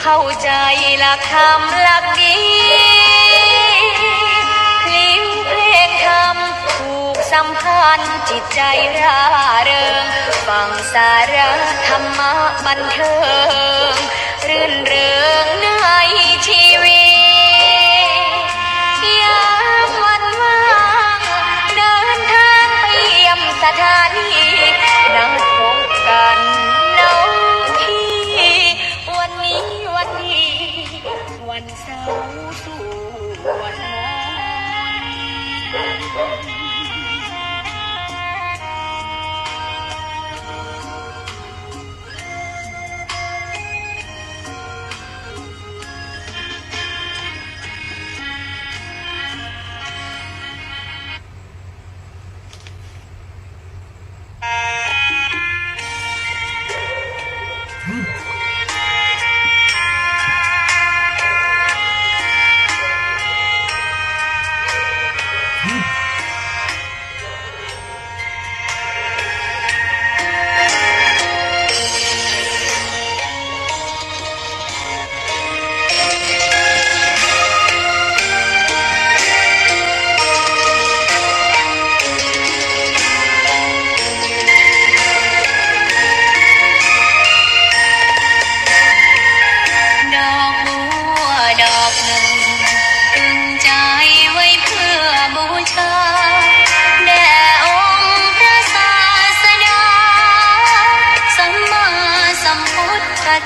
เข้าใจหลักธรรมหลักดีพลิ้วเพลงธรรมผูกสัมพันธ์จิตใจร่าเริงฟังสาระธรรมะบันเทิงรื่นเริงในชีวิตยามวันว่างเดินทางไปเยี่ยมสถานีนัดพบกันน้องพี่วันนี้วันดีวันเสาร์สู่วันม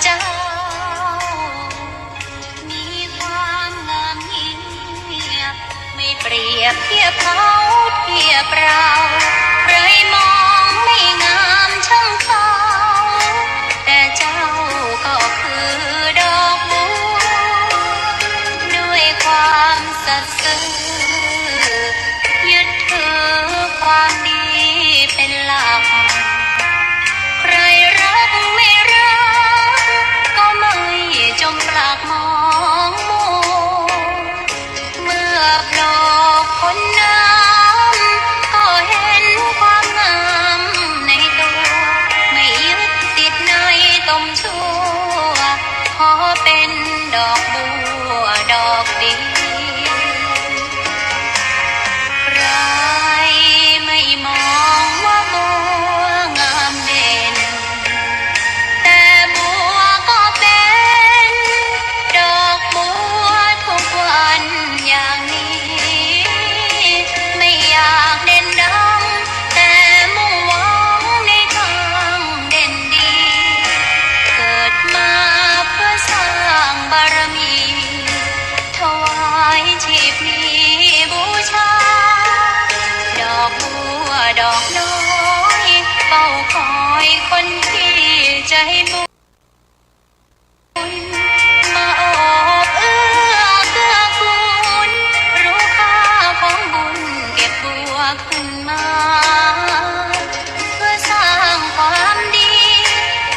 เจ้ามีความงามยิ่งไม่เปรียบเทียบเขาเทียบเราใครมองไม่งามช่างเขาแต่เจ้าก็คือดอกบัวด้วยความสัตย์ซื่อยึดถือความดีเป็นหลักใครรักไม่รักก็ไม่จมปลักมองมัวเมื่อโผล่พ้นน้ำก็เห็นความงามในตัวไม่ยึดติดในตมชั่วขอเป็นดอกบัวดอกดีใครไม่มองว่าบัวงามเด่นแต่บัวก็เป็นดอกบัวทุกวันอย่างนี้ไม่อยากเด่นดังแต่มุ่งหวังในทางเด่นดีเกิดมาเพื่อสร้างบารมีถวายชีพนี้บูชาดอกบัวดอกน้อยเฝ้าคอยคนที่ใจบุญมาโอบเอื้อเกื้อกูลรู้ค่าของบุญเก็บบัวขึ้นมาเพื่อสร้างความดี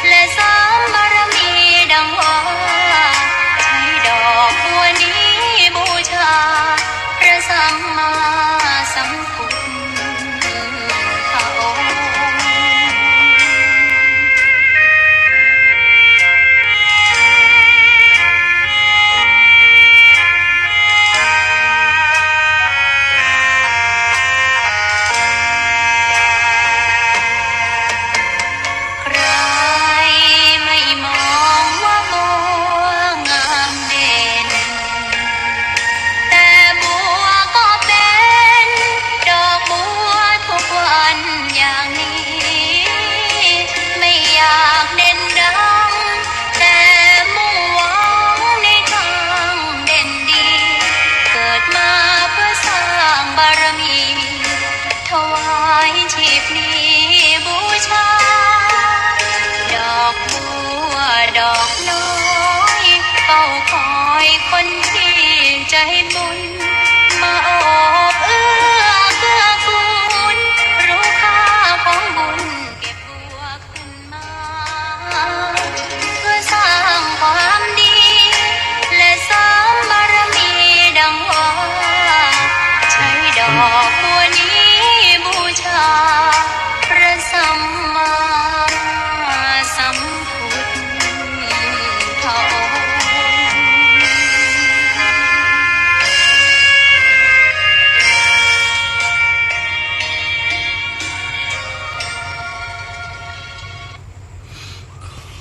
และสร้างบารมีดังว่าให้ดอกบัวนี้บูชาพระสัมมาสัมพุทธองค์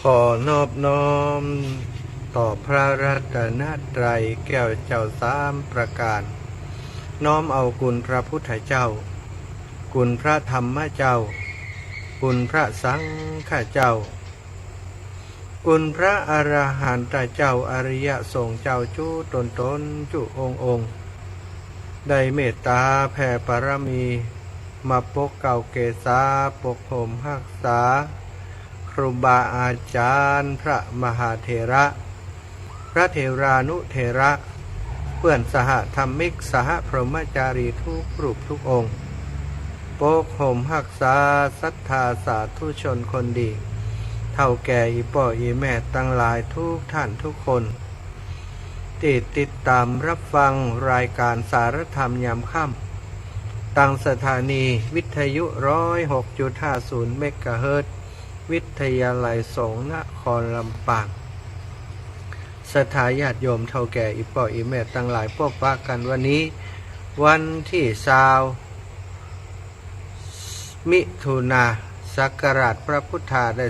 ขอนอบน้อมต่อพระรัตนตรัยแก้วเจ้าสามประการน้อมเอาคุณพระพุทธเจ้าคุณพระธรรมเจ้าคุณพระสังฆเจ้าคุณพระอรหันตเจ้าอริยสงฆ์เจ้าจุตนจุองค์ได้เมตตาแผ่ปรมีมาปกเก่าเกษาปกห่มรักษาครูบาอาจารย์พระมหาเถระพระเถรานุเถระเพื่อนสหธรรมิกสหพรหมจารีทุกรูปทุกองค์ปกห่มรักษาศรัทธาสาธุชนคนดีเท่าแก่อีป่ออีแม่ตั้งหลายทุกท่านทุกคนติดตามรับฟังรายการสารธรรมยามค่ำตั้งสถานีวิทยุ 106.50 เมกะเฮิรตซ์วิทยาลัยสงฆ์นครลำปางสถาญาติโยมเท่าแก่อีป่ออีแม่ตั้งหลายพบปะกันวันนี้วันที่20 มิถุนาศักราชพระพุทธาได้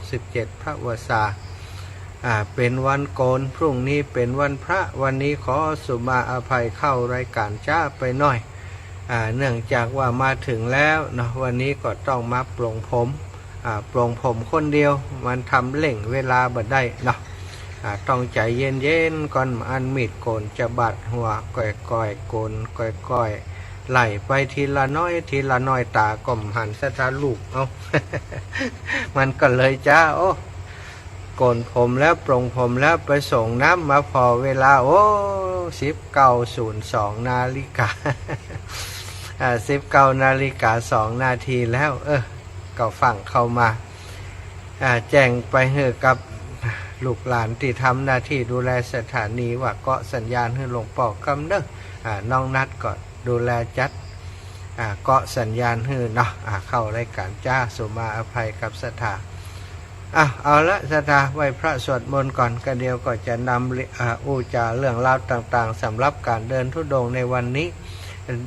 2567พระวสาเป็นวันโกนพรุ่งนี้เป็นวันพระวันนี้ขอสุมาอภัยเข้ารายการจ้าไปหน่อยเนื่องจากว่ามาถึงแล้วนะวันนี้ก็ต้องมาปลงผมคนเดียวมันทำเล่งเวลาบ่ได้เนาะต้องใจเย็นๆก่อนอันมีดโกนจะบาดหัวก้อยโกนก้อยไหลไปทีละน้อยตาก่อมหันสะทาลูกเอา มันก็เลยจ้าโอ้โกนผมแล้วปลงผมแล้วไปส่งน้ำมาพอเวลาโอ้19:02 นาฬิกา 19:02 นาทีแล้วก็ฟังเข้ามาแจ้งไปให้กับลูกหลานที่ทำหน้าที่ดูแลสถานีว่าเกาะสัญญาณให้หลวงป่อกำเด้อน้องนัดก็ดูแลจัดเกาะสัญญาณให้เนาะเข้ารายการจ้าสุมาอภัยกับสถาเอาละสถาไหว้พระสวดมนต์ก่อนกันเดียวก็จะนำอู้จาเรื่องราวต่างๆสำหรับการเดินธุดงค์ในวันนี้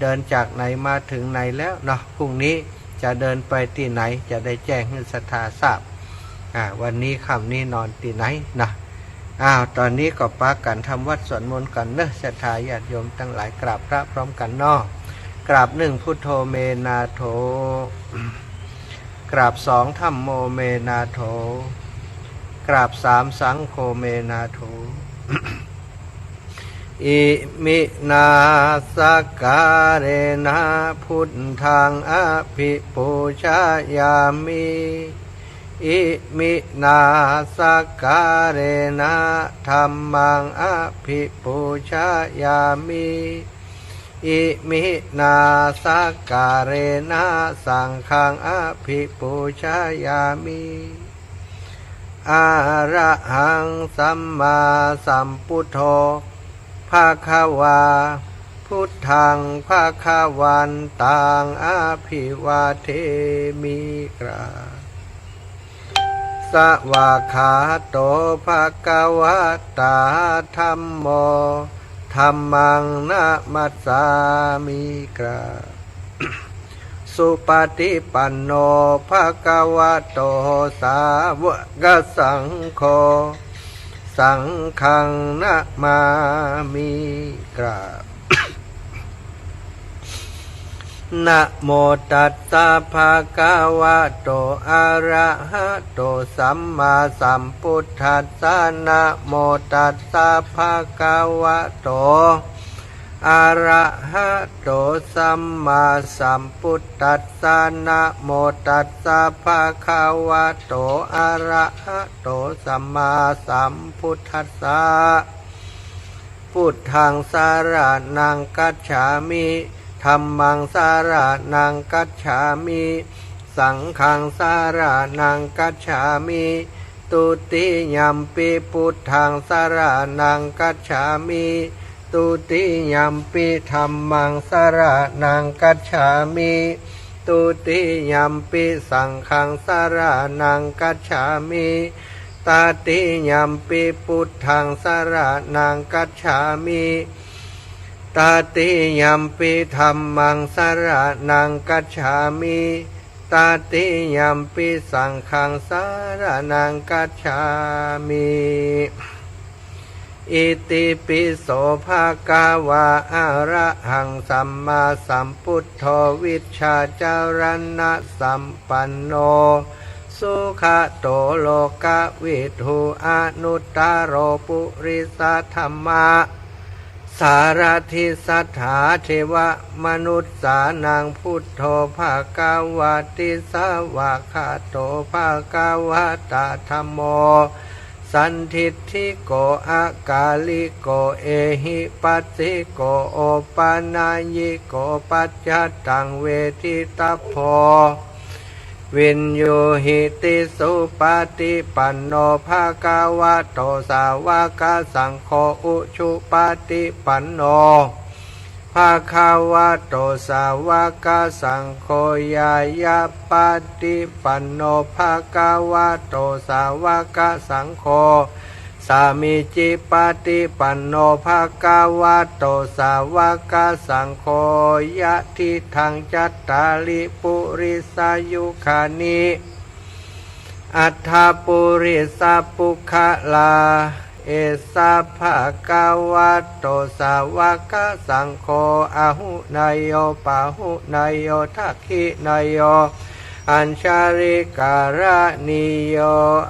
เดินจากไหนมาถึงไหนแล้วเนาะพรุ่งนี้จะเดินไปที่ไหนจะได้แจ้งให้สถาทราบวันนี้ค่ำนี้นอนที่ไหนนะตอนนี้ก็ปากันทำวัดสวดมนต์กันเนอะศรัทธาญาติโยมทั้งหลายกราบพระพร้อมกันเนาะกราบ1พุทโธเมนาโถกราบ2ธัมโมเมนาโถกราบ3สังโฆเมนาโถ อิมินาสการะนะพุทธังอภิปูชายามิอิมินาสการะนะธัมมังอภิปูชายามิอิมินาสการะนะสังฆังอภิปูชายามิอะระหังสัมมาสัมพุทโธภะคะวาพุทธังภะคะวันตังอภิวาเทมิกราสวากขาโตภะคะวะตาธัมโมธัมมังนะมัสสามิกราสุปฏิปันโนภะคะวะโตสาวกสังโฆสังฆังนะมามิกราบ นะโมตัสสะภะคะวะโตอะระหะโตสัมมาสัมพุทธัสสะนะโมตัสสะภะคะวะโตอะระหะโตสัมมาสัมพุทธัสสะนะโมตัสสะภะคะวะโตอะระหะโตสัมมาสัมพุทธัสสะพุทธังสารนังกัจฉามิธัมมังสารนังกัจฉามิสังฆังสารนังกัจฉามิตุติยัมปิพุทธังสารนังกัจฉามิตุติยัมปิธัมมังสารนังกัจฉามิตุติยัมปิสังฆังสารนังกัจฉามิตติยัมปิพุทธังสารนังกัจฉามิตติยัมปิธัมมังสารนังกัจฉามิต ตาติยัมปิสังฆังสารนังกัจฉามิอิติปิโสภะคะวะอะระหังสัมมาสัมพุทโธวิชชาจารณะสัมปันโนสุขโตโลกวิทูอนุตตโรปุริสธัมมาสารทิสัทธาเทวมนุษย์สานังพุทโธภะคะวะติสวะคะโตภะคะวะตะธัมโมสันทิฏฐิโกอากาลิโกเอหิปัสสิโกโอปานายิโกปัจจตังเวทิตาโพวินโยหิติสุปฏิปันโนภะคะวะโตสาวกสังโฆอุชุปฏิปันโนภะคะวะโตสาวกสังโฆยายาปฏิปันโนภะคะวะโตสาวกสังโฆสามิจิปฏิปันโนภะคะวะโตสาวกสังโฆยะทิทังจัตตาริปุริสายุคานิอัฏฐปุริสปุคลาเอสะภะคะวะโตสาวกสังโฆอะหุนายโยปะหุนายโยทักขินายโยอัญชาริการะนิโย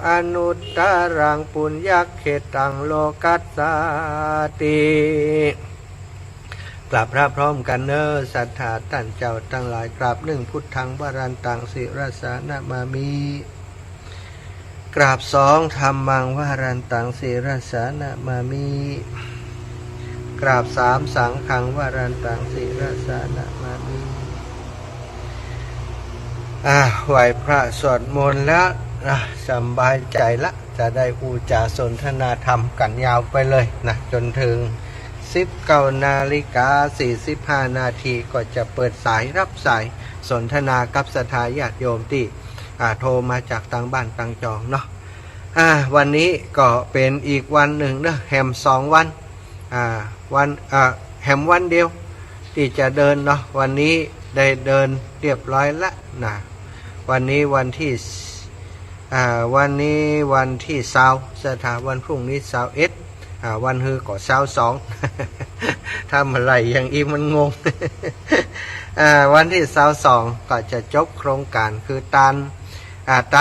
อนุตตรังปุญญเขตังโลกัสสติกราบพระพร้อมกันเนอศรัทธาท่านเจ้าทั้งหลายกราบหนึ่งพุทธังวรันตังศิรสานามามิกราบสองธัมมังวรันตังศิรสานามามิกราบสามสังฆังวรันตังศิรสานามามิไหวพระสวดมนต์แล้วสบายใจละจะได้อุจาสนทนาธรรมกันยาวไปเลยนะจนถึง19:45 นาทีก็จะเปิดสายรับสายสนทนากับศรัทธาญาติโยมที่โทรมาจากต่างบ้านต่างจองเนาะวันนี้ก็เป็นอีกวันหนึ่งนะแฮม2 วันวันแฮมวันเดียวที่จะเดินเนาะวันนี้ได้เดินเรียบร้อยละนะวันนี้วันที่20สถาวันพรุ่งนี้21วันฮือก็22ทำอะไรอย่างอีมันงง วันที่22ก็จะจบโครงการคือตา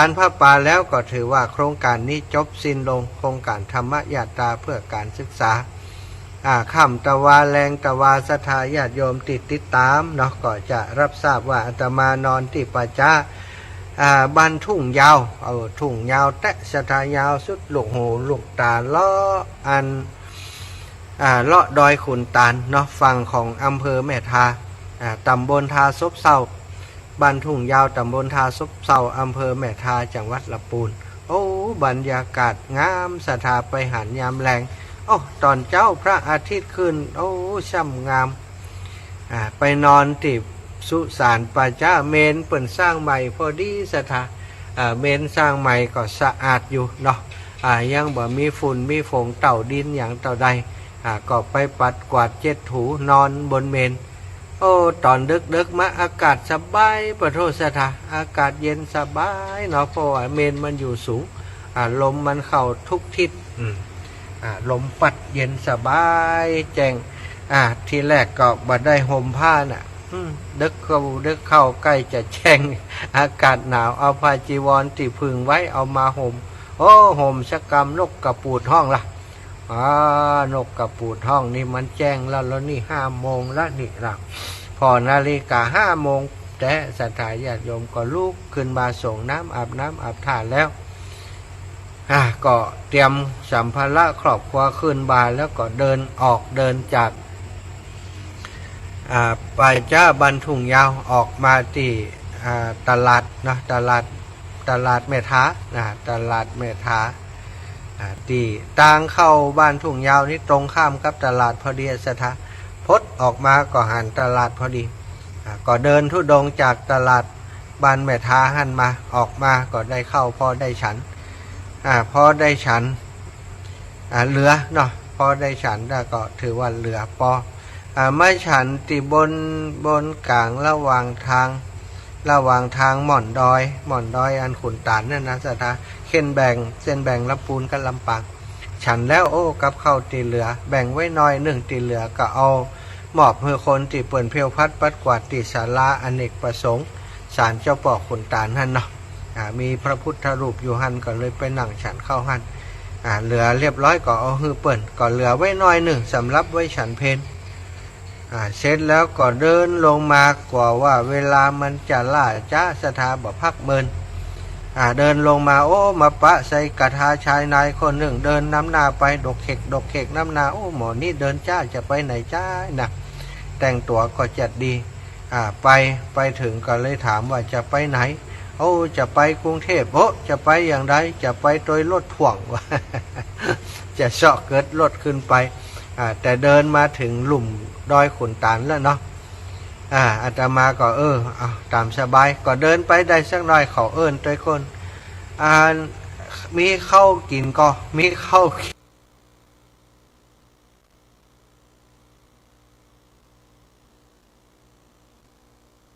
นพระป่าแล้วก็ถือว่าโครงการนี้จบสิ้นลงโครงการธรรมยาตราเพื่อการศึกษาค่ำตะวาแรงตะวาศรัทธาญาติโยมติดตามเนาะก็จะรับทราบว่าอาตมานอนที่ป่าช้าบ้านทุ่งยาวทุ่งยาวแตะศรัทธายาวสุดลูกหูลูกตาล้อเลาะดอยขุนตาลเนาะฝั่งของอำเภอแม่ทาตำบลทาซบเซาบ้านทุ่งยาวตำบลทาซบเซาอำเภอแม่ทาจังหวัดลำพูนโอ้บรรยากาศงามศรัทธาไปหันยามแรงตอนเจ้าพระอาทิตย์ขึ้นช่ำงามไปนอนที่สุสานป่าช้าเมนเปิ่นสร้างใหม่พอดีศรัทธาเมนสร้างใหม่ก็สะอาดอยู่เนาะยังบ่มีฝุ่นมีฝงเต่าดินอย่างเต่าใดก็ไปปัดกวาดเจ็ดถูนอนบนเมนตอนดึกมาอากาศสบายประโทษศรัทธาอากาศเย็นสบายเนาะเพราะว่าเมนมันอยู่สูงลมมันเข้าทุกทิศลมปัดเย็นสบายแจ้งทีแรกก็บ่ได้ห่มผ้าน่ะดึกเข้าใกล้จะแจ้งอากาศหนาวเอาผ้าจีวรที่พึ่งไว้เอามาห่มห่มชะกำนกกระปูดห้องล่ะนกกระปูดห้องนี่มันแจ้งแล้วนี่5 โมงแล้วนี่ล่ะพอนาฬิกา5 โมงแต่ศรัทธาญาติโยมก็ลุกขึ้นมาส่งน้ำอาบท่าแล้วก็เตรียมสัมภาระครอบครัวขึ้นบาแล้วก็เดินจากป่าช้าบ้านทุ่งยาวออกมาที่ตลาดนะตลาดแม่ท้าตลาดแม่ท้าที่ทางเข้าบ้านทุ่งยาวนี่ตรงข้ามกับตลาดพอดีศรัทธาพดออกมาก็หันตลาดพอดีก็เดินธุดงค์จากตลาดบ้านแม่ท้าหันมาออกมาก็ได้เข้าพอได้ฉันพอได้ฉันเหลือเนาะพอได้ฉันแล้วก็ถือว่าเหลือไม่ฉันที่บนกลางระหว่างทาง ระหว่างทางหม่อนดอยอันขุนตาลนั่นนะสถาเส้นแบ่งลำปูนกับลำปางฉันแล้วโอ้กับข้าวตีเหลือแบ่งไว้น้อยหนึ่งตีเหลือก็เอามอบเพื่อคนตีเปิ่นเพียวพัดปัดกวาดตีศาลาอเนกประสงค์ศาลเจ้าป่อขุนตาลนั่นเนาะมีพระพุทธรูปอยู่หันก็เลยไปนั่งฉันเข้าหันเหลือเรียบร้อยก็เอาฮือเปิ่นก็เหลือไว้น้อยหนึ่งสำหรับไว้ฉันเพลเสร็จแล้วก็เดินลงมากว่าว่าเวลามันจะล่าจ้าสถาบ่พักเมินเดินลงมาโอ้มาปะใส่กระทาชายนายคนหนึ่งเดินน้ำหน้าไปดกเข็กน้ำหน้าโอ้หมอนี่เดินจ้าจะไปไหนจ้านะแต่งตัวก็จัดดีไปถึงก็เลยถามว่าจะไปไหนโอ้จะไปกรุงเทพโอ้จะไปอย่างไรจะไปโดยรถพ่วง จะเสาะเกิดรถขึ้นไปแต่เดินมาถึงหลุมดอยขุนตาลแล้วเนาะอาตมาก็เอาตามสบายก็เดินไปได้สักหน่อยเขาตัวคนมีข้าวกินก็มีข้าว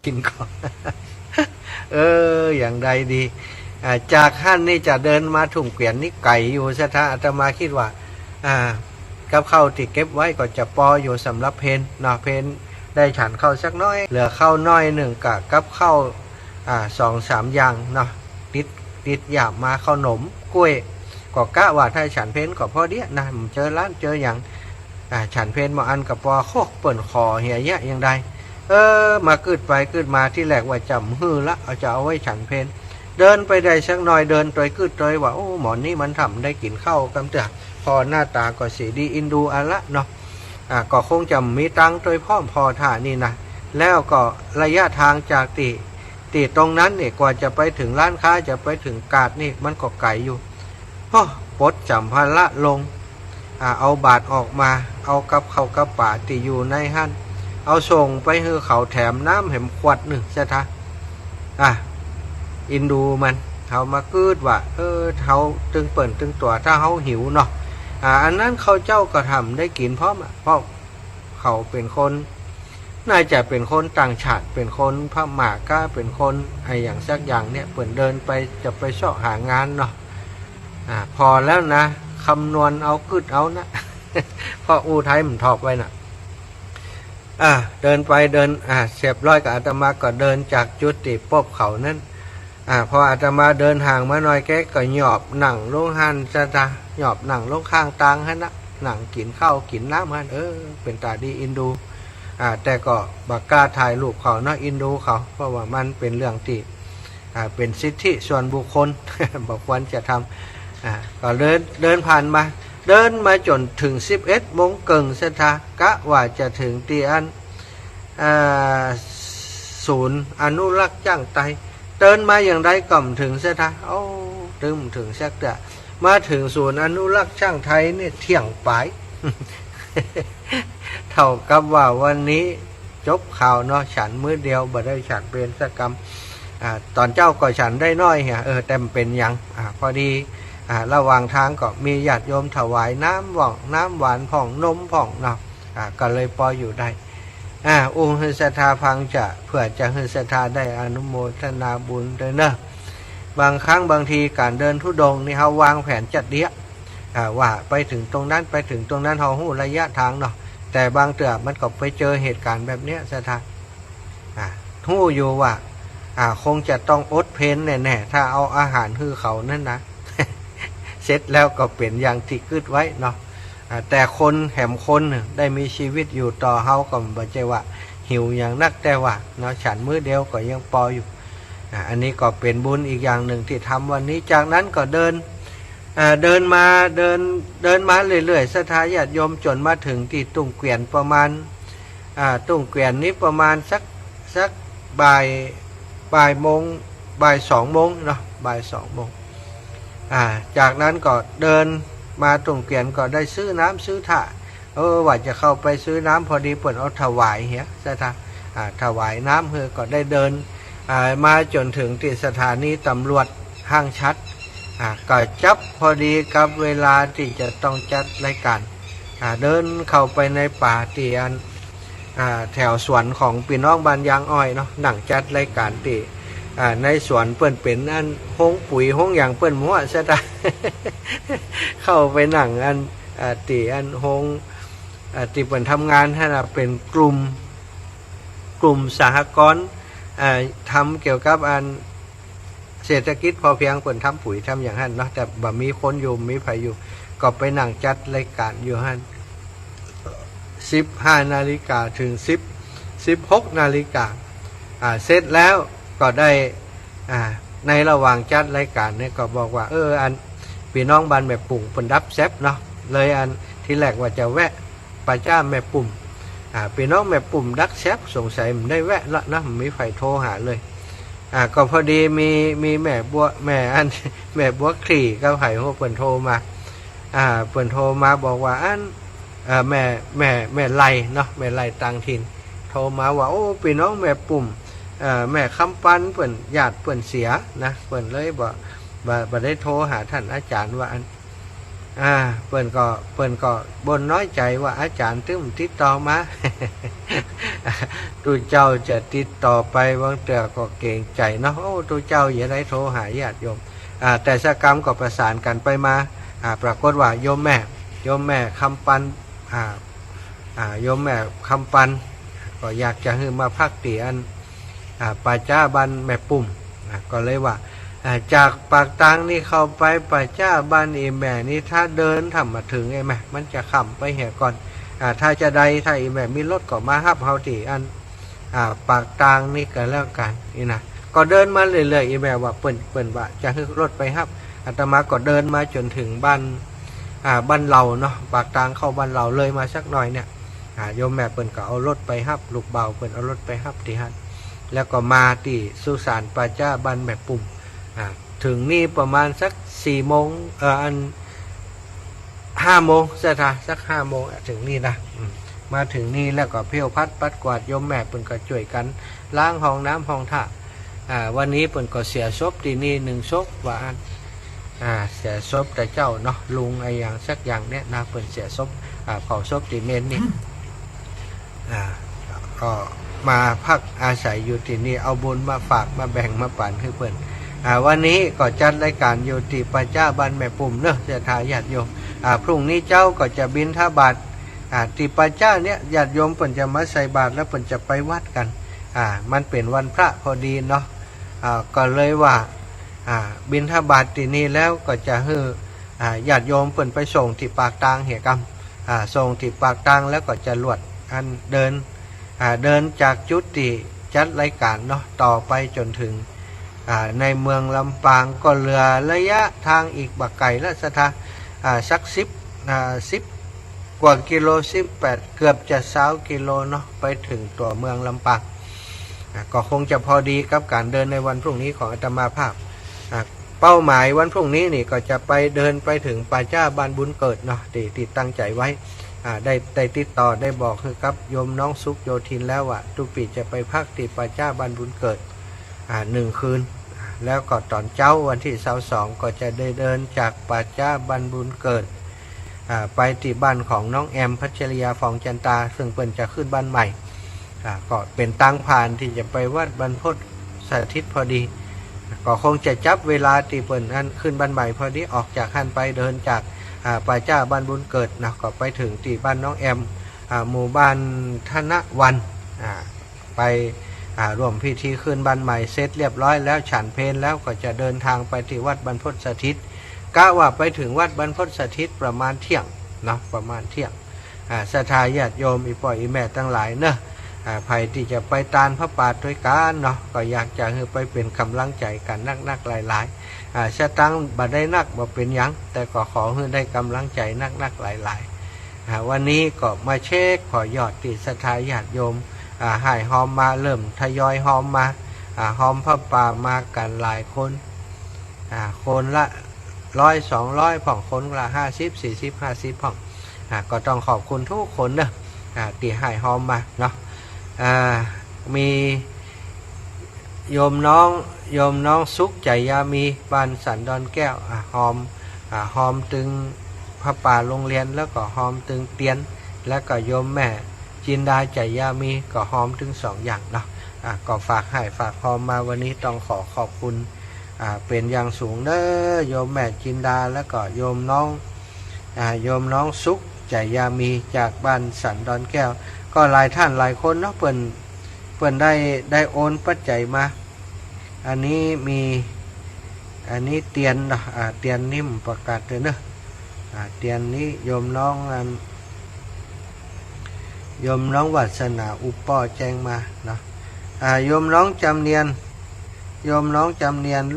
กินก็ อย่างใดดีจากขั้นนี่จะเดินมาถุงเกวียนนี่ไก่อยู่สถาอาตมาคิดว่ากับข้าวที่เก็บไว้ก็จะปออยู่สำหรับเพนเนาะเพนได้ฉันข้าวสักน้อยเหลือข้าวน้อยหนึ่งกับข้าว2-3อย่างเนาะติดหยาบมาขนมกล้วยก็กะว่าถ้าฉันเพนก็พอเดียนะผมเจอร้านเจออย่างฉันเพนมาอันกับปอโคกเปิ่นคอเหียยะอย่างใดมาคืดไปคืดมาที่แรกว่าจำฮือละจะเอาไว้ฉันเพนเดินไปได้สักหน่อยเดินตัวคืดตัวว่าโอ้หมอนนี่มันทำได้กินข้าวกำเตือพอหน้าตาก็สีดีอินดูอันละเนาะก็คงจะมีตังโดยพ่อพอท่านี่นะแล้วก็ระยะทางจากตีตรงนั้นเนี่ยกว่าจะไปถึงร้านค้าจะไปถึงกาดนี่มันก็ไกลอยู่ปลดจำพาละลงเอาบาทออกมาเอากับเขากับป่าตีอยู่ในหันเอาส่งไปให้เขาแถมน้ำเห็มขวดหนึ่งใช่ไหมอินดูมันเขามาคืดว่าเขาตึงเปิ่นตึงตัวถ้าเขาหิวเนาะอันนั้นเขาเจ้าก็ทำได้กินเพราะเขาเป็นคนน่าจะเป็นคนต่างชาติเป็นคนพม่าก็เป็นคนอย่างสักอย่างเนี่ยเปิ่นเดินไปจะไปเสาะหางานเนาะพอแล้วนะคำนวณเอาคืดเอานะ เพราะอูไทยมันทอบไว้นะเดินไปเดินเสียบร้อยกับอาตมาก็เดินจากจุดติปบเขานั้นพออาตมาเดินห่างมาหน่อยแกก็หยอบหนังลงหันจะหยอบหนังลงข้างตังฮะนะหนังกินข้าวกินน้ำฮันเป็นตาดีอินดูแต่ก็บักกล้าถ่ายรูปเขาเนาะอินดูเขาเพราะว่ามันเป็นเรื่องที่เป็นสิทธิส่วนบุคคล บอกควรจะทำก็เดินผ่านมาเดินมาจนถึง11 โมงเกิงสถากะว่าจะถึงตีอันศูนย์อนุรักษ์จ้างไตเดินมาอย่างไรก่อมถึงสถาถึงสักเดะมาถึงศูนย์อนุรักษ์ช่างไทยเนี่ยเที่ยงปลาย เท่ากับว่าวันนี้จบข่าวเนาะฉันมื้อเดียวบ่ได้ฉันเป็นสักกรรมตอนเจ้าก็ฉันได้น้อยเหี่ยแต่เป็นยังพอดีระหว่างทางก็มีญาติโยมถวายน้ำหวานผ่องนมผ่องเนาะก็เลยพออยู่ได้องค์ฮือศรัทธาพังจะเพื่อจะฮือศรัทธาได้อนุโมทนาบุญด้วยเนอะบางครั้งบางทีการเดินธุดงค์นี่เขาวางแผนจัดเดี้ยว่าไปถึงตรงนั้นเขาหู้ระยะทางเนาะแต่บางเตือมันก็ไปเจอเหตุการณ์แบบเนี้ยศรัทธาหู้อยู่ว่าคงจะต้องอดเพนแน่ๆถ้าเอาอาหารฮือเขานั่นนะ เสร็จแล้วก็เป็นอย่างที่คิดไว้เนาะแต่คนแหมคนได้มีชีวิตอยู่ต่อเฮาก็บ่ใช่ว่าหิวอย่างนักแต่ว่าเนาะฉันมื้อเดียวก็ยังพออยู่อันนี้ก็เป็นบุญอีกอย่างหนึ่งที่ทำวันนี้จากนั้นก็เดินมาเรื่อยๆศรัทธาญาติโยมจนมาถึงที่ตุ้งเกวียนประมาณตุ้งเกวียนนี้ประมาณสักบ่ายโมงบ่าย2 โมงเนาะบ่าย2 โมงจากนั้นก็เดินมาตรงเกวียนก็ได้ซื้อน้ำซื้อถ่าว่าจะเข้าไปซื้อน้ำพอดีเปิดเอาถวายเหี้ยสถาถวายน้ำเฮอก็ได้เดินมาจนถึงที่สถานีตำรวจห้างชัดก็จับพอดีกับเวลาที่จะต้องจัดรายการเดินเข้าไปในป่าเตียนแถวสวนของพี่น้องบ้านยางอ้อยเนาะหนังจัดรายการที่ ในสวนเปิ้นเป็นอันห้องปุ๋ยห้องอย่างเปิ้นมั่วซะได้ เข้าไปหนังอันตีอันห้องตีเปิ้นทำงานให้เป็นกลุ่มสหกรณ์ทำเกี่ยวกับอันเศรษฐกิจพอเพียงเปิ้นทำปุ๋ยทำอย่างนั้นเนาะแต่บ่มีคนอยู่มีไผอยู่ก็ไปนั่งจัดรายการอยู่หั่น15 นาฬิกาถึง16 นาฬิกาเสร็จแล้วก็ได้ในระหว่างจัดรายการเนี่ยก็บอกว่าอันพี่น้องบ้านแม่ปุ่งเปิ้นรับแซบเนาะเลยอันที่แรกว่าจะแวะป้าจ้าแม่ปุ่มพี่น้องแม่ปุ่มดักแซบสงสัยมันได้แวะละนะมีไฟโทรหาเลยก็พอดีมีแม่บัวแม่อันแม่บัวคลี่ก็ไผ่หัวเปิ้นโทรมาเปิ้นโทรมาบอกว่าอันแม่ไล่เนาะแม่ไล่ต่างถิ่นโทรมาว่าโอ้พี่น้องแม่ปุ่มแม่คำปันเปิ้นญาติเปิ้นเสียนะเปิ้นเลยบ่ได้โทรหาท่านอาจารย์ว่าอันเปิ้นก็บ่นน้อยใจว่าอาจารย์ตึ้มติดต่อมา ตูเจ้าจะติดต่อไปบางเตือก็เกรงใจเนาะโอ้ตูเจ้าอย่าได้โทรหาญาติโยมแต่สกรรมก็ประสานกันไปมาปรากฏว่าโยมแม่คำปันโยมแม่คำปันก็อยากจะให้มาพักตีอันป่าจ้าบ้านแม่ปุ่มก็เลยว่าจากปากตางนี่เข้าไปป่าจ้าบ้านอีแม่นี่ถ้าเดินทำมาถึงไอ้แม่มันจะขำไปแห่ก่อนถ้าจะใดถ้าอีแม่มีรถก็มาฮับเฮาตีอันปากตางนี่ก็แล้วกันนี่นะก็เดินมาเรื่อยๆอีแม่ว่าเปิ้นว่าจะให้รถไปฮับอาตมาก็เดินมาจนถึงบ้านเราเนาะปากตางเข้าบ้านเราเลยมาสักหน่อยเนี่ยโยมแม่เปิ้นก็เอารถไปฮับลูกเบาเปิ้นเอารถไปฮับที่ฮั่นแล้วก็มาที่สุสานป่าจ้าบ้านแม่ปุ่มถึงนี่ประมาณสัก4 โมงอัน5 โมงสัก5 โมงถึงนี่นะมาถึงนี่แล้วก็เพี้ยวพัดปัดกวาดโยมแม่เปิ้นก็ช่วยกันล้างห้องน้ำห้องท่าวันนี้เปิ้นก็เสียศพที่นี่1 ศพว่าอันเสียศพแต่เจ้าเนาะลุงไอ้อย่างสักอย่างเนี้ยนะเปิ้นเสียศพเผาศพที่เมนนี่ก็มาพักอาศัยอยู่ที่นี่เอาบุญมาฝากมาแบ่งมาปั่นคือเปิ้นวันนี้ก็จัดรายการอยู่ที่ป่าจ้าบ้านแม่ปุ่มเนอะจะทาญาติโยมพรุ่งนี้เจ้าก็จะบิณฑบาตที่ป่าจ้าเนี้ยญาติโยมเปิ้นจะมาใส่บาตรแล้วเปิ้นจะไปวัดกันมันเป็นวันพระพอดีเนาะก็เลยว่าบิณฑบาตที่นี่แล้วก็จะให้ญาติโยมเปิ้นไปส่งที่ปากตางเหกรรมส่งที่ปากตางแล้วก็จะลวดอันเดินจากจุดที่จัดรายการเนาะต่อไปจนถึงในเมืองลำปางก็เหลือระยะทางอีกบักไก่และสถาสัก10 กว่ากิโล18เกือบจะ20 กิโลเนาะไปถึงตัวเมืองลำปางก็คงจะพอดีกับการเดินในวันพรุ่งนี้ของอาตมาภาพเป้าหมายวันพรุ่งนี้นี่ก็จะไปเดินไปถึงป่าจ้าบ้านบุญเกิดเนาะติดตั้งใจไว้ได้ติดต่อได้บอกคือกับโยมน้องสุขโยธินแล้วว่าตุปีจะไปพักที่ป่าจ้าบ้านบุญเกิด1 คืนแล้วก็ตอนเช้าวันที่22ก็จะได้เดินจากป่าจ้าบ้านบุญเกิดไปที่บ้านของน้องแอมพัชริยาฟองจันตาซึ่งเปิ้นจะขึ้นบ้านใหม่ก็เป็นตั้งผ่านที่จะไปวัดบรรพตสถิตพอดีก็คงจะจับเวลาที่เปิ้นอันขึ้นบ้านใหม่พอดีออกจากหันไปเดินจากป่าจ้าบ้านบุญเกิดนะก็ไปถึงที่บ้านน้องแอมหมู่บ้านธนวันไปร่วมพิธีขึ้นบ้านใหม่เสร็จเรียบร้อยแล้วฉันเพลแล้วก็จะเดินทางไปที่วัดบรรพตสถิตกะว่าไปถึงวัดบรรพตสถิตประมาณเที่ยงเนาะประมาณเที่ยงศรัทธาญาติโยมอีพ่ออีแม่ทั้งหลายเนอะใครที่จะไปตานพระป่าด้วยกันเนาะก็อยากจะให้ไปเป็นกำลังใจกันนักหลายๆสตังบ่ได้นักบ่เป็นหยังแต่ก็ขอให้ได้กำลังใจนักหลายๆวันนี้ก็มาเช็คขอยอดที่ศรัทธาญาติโยมหายหอมมาเริ่มทยอยหอมมาหอมพระป่ามากันหลายคนคนละ100 200ผ่องคนละ50 40 50ผ่องก็ต้องขอบคุณทุกคนเนอะที่หายหอมมาเนาะมีโยมน้องสุขใจยามีบ้านสันดอนแก้วหอมตึงพระป่าโรงเรียนแล้วก็หอมตึงเตียนแล้วก็โยมแม่จินดาใจยามีก็หอมถึง2 อย่างเนาะ ก็ฝากให้ฝากพอมาวันนี้ต้องขอขอบคุณเป็นอย่างสูงเด้อโยมแม่จินดาแล้วก็โยมน้องสุขใจยามีจากบ้านสันดอนแก้วก็หลายท่านหลายคนเนาะเปิ้นได้โอนปัจจัยมาอันนี้มีอันนี้เตียนเตียนนิ่มประกาศเลยเนอะเตียนนี้โยมน้องวัสนาอุปป้อแจ้งมาเนาะโยมน้องจำเนียน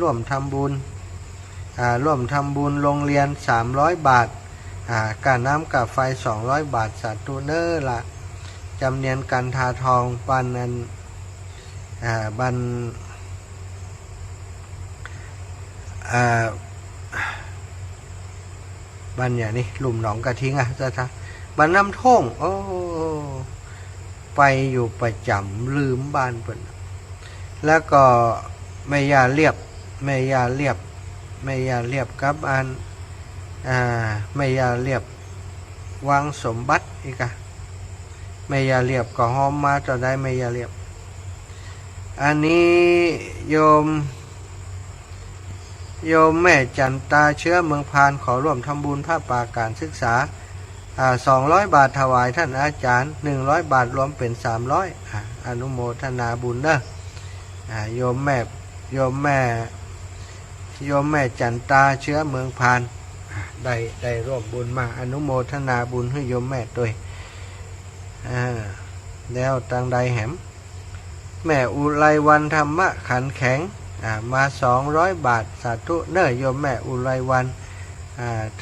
ร่วมทำบุญโรงเรียน300 บาทค่าน้ำกับไฟ200 บาทสาธุเนอละจำเนียนกันทาทองบันนั้นบันอย่างนี้หลุมหนองกระทิงจ้าบันน้ำท่งโอ้ไปอยู่ประจำลืมบ้านเปิ่นแล้วก็แม่ย่าเรียบกับอันแม่ย่าเรียบวางสมบัติอีกแม่ย่าเรียบก็หอมมาต่อได้แม่ย่าเรียบอันนี้โยมแม่จันตาเชื้อเมืองพานขอร่วมทำบุญผ้าป่าการศึกษา200 บาทถวายท่านอาจารย์100 บาทรวมเป็น300อนุโมทนาบุญเด้อโยมแม่จันตาเชื้อเมืองพานได้ร่วมบุญมาอนุโมทนาบุญให้โยมแม่ด้วยแล้วตังใดแหมแม่อุไรวันธรรมะขันแข็งมา200 บาทสาธุเนอโยมแม่อุไรวัน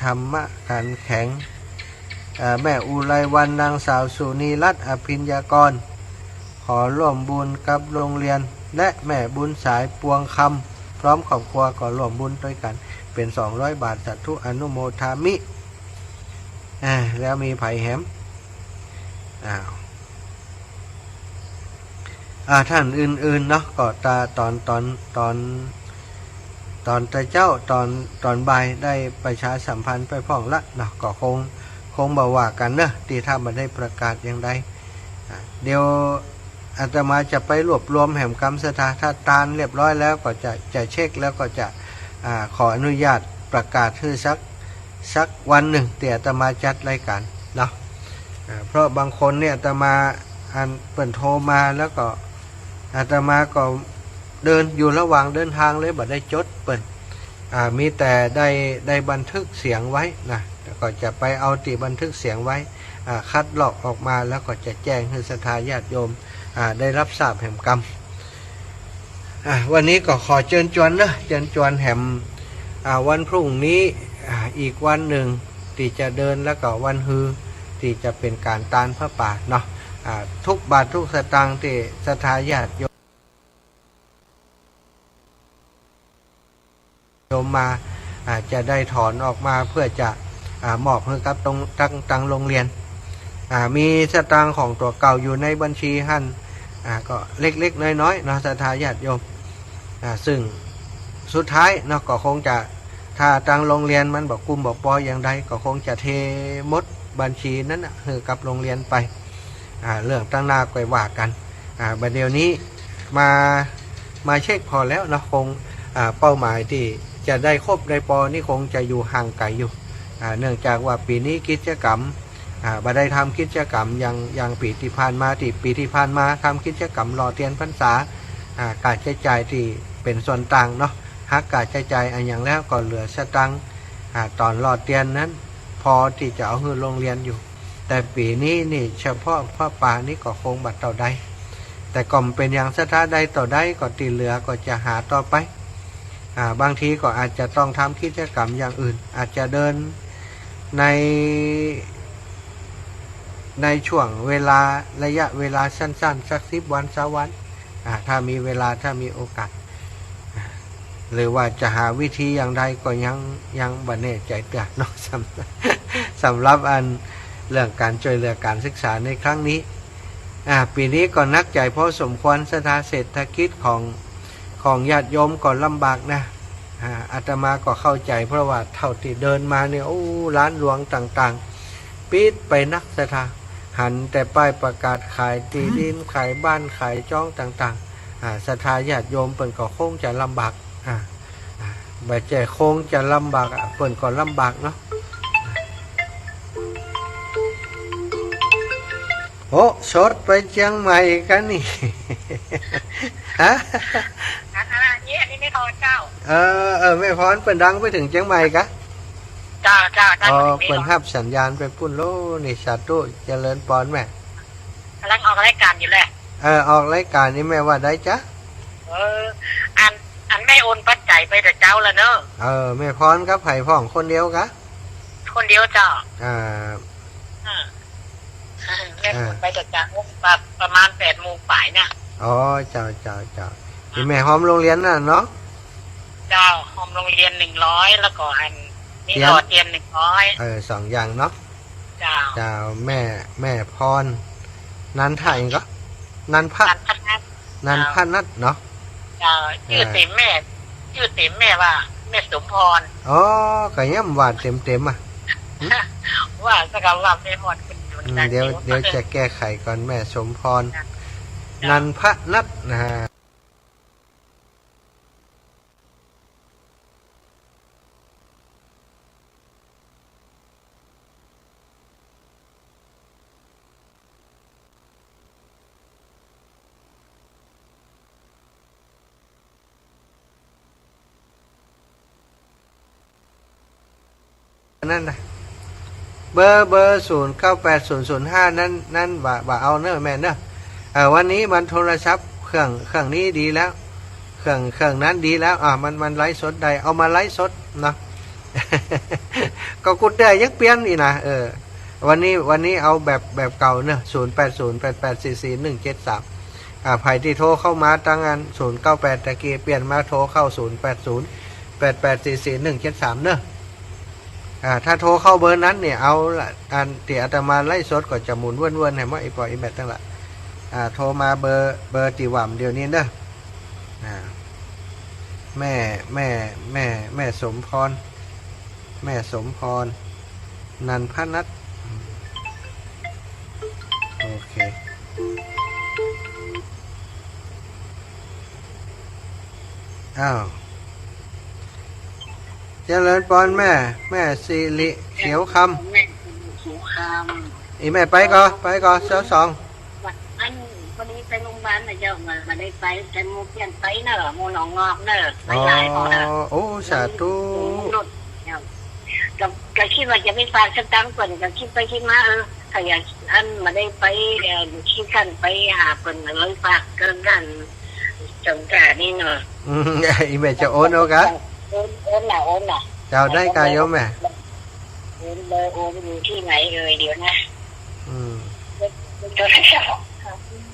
ธรรมะขันแข็งแม่อุไรวันนางสาวสุนีรัตน์อภิญญากรขอร่วมบุญกับโรงเรียนและแม่บุญสายปวงคำพร้อมครอบครัวก็ร่วมบุญด้วยกันเป็น200 บาทสาธุอนุโมทามิแล้วมีไผ่แหมท่านอื่นๆเนาะก็ตอนแต่เจ้าตอนบ่ายได้ประชาสัมพันธ์ไปพ่องละเนาะก็คงบ่ว่ากันเนอะที่ถ้ามันได้ประกาศอย่างใดเดี๋ยวอาตมาจะไปรวบรวมแห่งกรรมสถาถ้าตานเรียบร้อยแล้วก็จะเช็คแล้วก็จะขออนุญาตประกาศให้สักวันหนึ่งแต่อาตมาจัดรายการเนาะเพราะบางคนเนี่ยอาตมาเปิดโทรมาแล้วก็อาตมาก็เดินอยู่ระหว่างเดินทางเลยบ่ได้จดเปิดมีแต่ได้บันทึกเสียงไว้นะก็จะไปเอาติบันทึกเสียงไว้คัดลอกออกมาแล้วก็จะแจ้งให้ศรัทธาญาติโยมได้รับทราบแห่งกรรมวันนี้ก็ขอเชิญชวนแห่งวันพรุ่งนี้อีกวันหนึ่งที่จะเดินแล้วก็วันฮือที่จะเป็นการตานพระป่าเนาะทุกบาททุกสตางค์ที่ศรัทธาญาติโยมมาจะได้ถอนออกมาเพื่อจะมอบให้กับตั้งโรงเรียนมีสตางค์ของตัวเก่าอยู่ในบัญชีหั่นก็เล็กๆน้อยๆเนาะศรัทธาญาติโยมซึ่งสุดท้ายเนาะก็คงจะถ้าตั้งโรงเรียนมันบอกกุมบอกปออย่างใดก็คงจะเทมดบัญชีนั้นให้กับโรงเรียนไปเรื่องตั้งหน้าก็ว่ากันบัดเดี๋ยวนี้มาเช็คพอแล้วเนาะคงเป้าหมายที่จะได้ครบในปอนี่คงจะอยู่ห่างไกลอยู่เนื่องจากว่าปีนี้กิจกรรมบ่ได้ทำกิจกรรมอย่างปีที่ผ่านมาทำกิจกรรมรอเทียนพรรษาการใช้จ่ายที่เป็นส่วนต่างเนาะหักการใช้จ่ายอันอย่างแล้วก็เหลือสตังค์ตอนรอเทียนนั้นพอที่จะเอาเงินโรงเรียนอยู่แต่ปีนี้นี่เฉพาะพระป่านี่ก็คงบัดต่อได้แต่ก่อมเป็นอย่างสถาใดต่อได้ก็ตีเหลือก็จะหาต่อไปบางทีก็อาจจะต้องทำกิจกรรมอย่างอื่นอาจจะเดินในช่วงระยะเวลาสั้นๆสัก10 วัน20 วันถ้ามีเวลาถ้ามีโอกาสหรือว่าจะหาวิธีอย่างใดก็ยังบ่แน่ใจเตือนเนาะสำหรับอันเรื่องการช่วยเหลือการศึกษาในครั้งนี้ปีนี้ก็นักใจพอสมควรสถานเศรษฐกิจของญาติโยมก็ลำบากนะอาตมาก็เข้าใจเพราะว่าเท่าที่เดินมาเนี่ยร้านหลวงต่างๆปิดไปนักสถาหันแต่ป้ายประกาศขายที่ดินขายบ้านขายจ้องต่าง ศรัทธาญาติโยมเปิ่นก็คงจะลำบากแบบใจคงจะลำบากเปิ่นก็ลำบากเนาะโอ้ชดไปเชียงใหม่กันนี่ ฮะนี่อันนี้ไม่พอเจ้าไม่พรเปิ่นดังไปถึงเชียงใหม่กะเจ้าเปิ่นรับสัญญาณไปปุ่นโลนี่สาธุเจริญปอนแม่กำลังออกรายการอยู่แหละออกรายการนี่แม่ว่าได้จ้ะอันไม่โอนปัจจัยไปแต่เจ้าละเนอะแม่พรกับไผ่พ่องคนเดียวกะคนเดียวเจ้าแม่โอนไปแต่เจ้าประมาณ8:00 น.เนี่ยเจ้าที่แม่หอมโรงเรียนน่ะเนาะเจ้าหอมโรงเรียน100แล้วก็อันนี่ต่อเตียน100 2อย่างเนาะเจ้าแม่พรนันทะเองก็นันพะนัดเนาะชื่อเต็มแม่ว่าแม่สมพรก็ย่ำหวานเต็มอ่ะว่าสักว่าแม่พรเดี๋ยวจะแก้ไขก่อนแม่สมพรนันพะนัดนะฮะนั่นนะเบอร์098005นั่นว่าเอาเนอะแม่เนอะวันนี้มันโทรศัพท์เครื่องนี้ดีแล้วเครื่องนั้นดีแล้วมันไลฟ์สดได้เอามาไลฟ์สดนะ ก็กุดได้ยังเปลี่ยนอีกนะวันนี้เอาแบบเก่าเนอะ0808844173ใครที่โทรเข้ามาตั้งงาน098ตะกี้เปลี่ยนมาโทรเข้า0808844173เนอะถ้าโทรเข้าเบอร์นั้นเนี่ยเอาอันที่อาตมาไล่สดก็จะหมุนเว้นให้มาไอ้ปล่อยอีแบตตั้งละโทรมาเบอร์ตีหว่ำเดี๋ยวนี้เด้อแม่สมพรนันพนัทโอเคเจริญปอนแม่สิริเขียวคำอีแม่ไปก่อนเช้า2วันนี้ไปโรงพยาบาลนะเจ้ามาได้ไปแต่โมเปลี่ยนไปเนอะโมหนองงอกเนอะไปหลายพอเนอะโอ้สาธุก็คิดว่าจะไม่ฝากสตังค์ก่อนก็คิดไปคิดมาถ้าอยากอันมาได้ไปคิดกันไปหาเปิ่นเลยฝากเกินกันจงกานี่เนอะอีแม่จะโอนเอากะโอนน่ะเจ้าได้กายโยมแม่โอนอยู่ที่ไหนเดี๋ยวนะ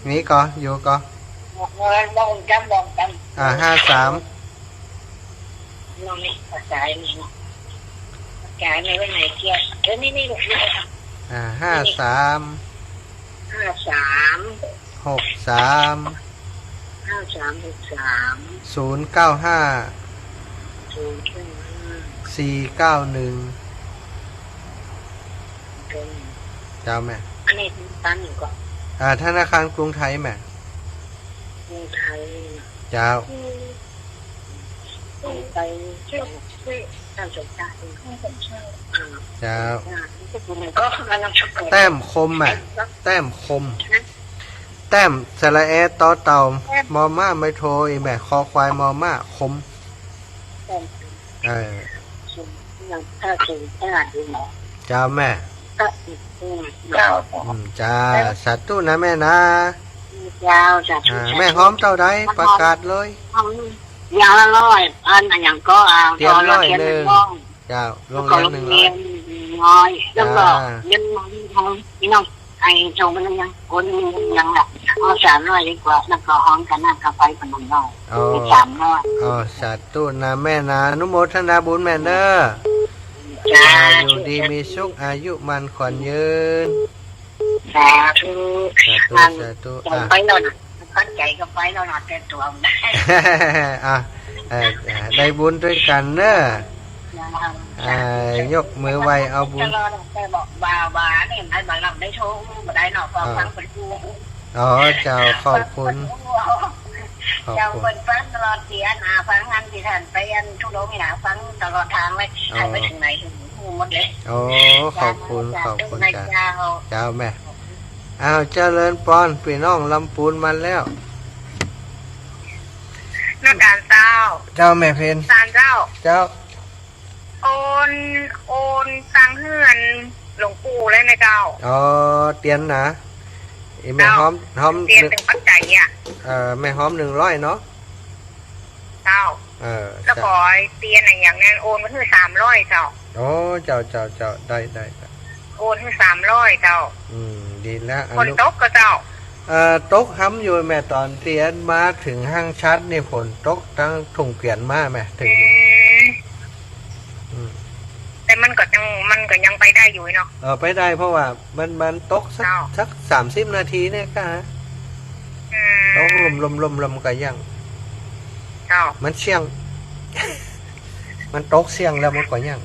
นี่ก็อยู่ก็มองจำ53น้องนี่ภาษานี่นะภาษาในวันไหนเกี่ยวนี่ลูก53 095 491เจ้าแม่อันนี้ตั้งอยู่ก่อนธนาคารกรุงไทยแม่กรุงไทยเจ้าไปตามจดจ่ายเจ้าก็แต้มคมแม่แต้มคมแต้มสระแอต่อเต่ามอม่าไม่โทรอีแม่คอควายมอม่าคมเจ้าแม่จ้าสัตว์ตู้นะแม่นะแม่หอมเท่าใดประกาศเลยยาวละ100อันอย่างก็เอาเตรียม100เจ้าโรงเรียน100แล้วก็เงินพี่น้องไอ้โจมันยังคนยังแบบเอา300ดีกว่าแล้วก็ห้องกันนั่งกาแฟขนมน้อย300สัตว์ตู้นะแม่นะอนุโมทนาบุญแม่เด้ออยู่ดีมีสุขอายุมันขวัญยืนสาธุไปนอนตั้งใจก็ไปนอนแต่ตัวได้ได้บุญด้วยกันเนอะยกมือไว้เอาบุญแต่บอกบาเนี่ยให้บาลำได้โชว์มาได้หนอฟังเป็นกูเจ้าขอบคุณ ขอบ เจ้า คุณ เปิดฟังตลอดเสียหาฟังงานที่ท่านไปอันทุกโลมีหนาฟังตลอดทางเลยท่านไปถึงไหนถึงหูหมดเลย โอ้ขอบคุณขอบคุณจ้า เจ้า เจ้าแม่อ้าวเจริญปอนพี่น้องลำปูนมาแล้ว นักการเจ้า เจ้าแม่เพน ตานเจ้า เจ้า โอนตังเฮือนหลวงปู่เลยนะเจ้า อ๋อเตียนนะอีแม่หอมเรียนถึงปัจจัยอ่ะ แม่หอม100เนาะ เจ้าแล้วขอเตียนอย่างนั้นโอนก็คือ300เจ้า โอ้เจ้าได้โอนคือ300เจ้า ดีแล้วคนตกก็เจ้าตกห้ำอยู่แม่ตอนเตียนมาถึงห้างชัดนี่ฝนตกตั้งถุงเกวียนมาแม่ถึงแต่มันก็ยังไปได้อยู่เนาะไปได้เพราะว่ามันตกสัก30 นาทีเนี่ยก็ตกลมก็ยังมันเสี่ยง มันตกเสี่ยงแล้วมันก็ยัง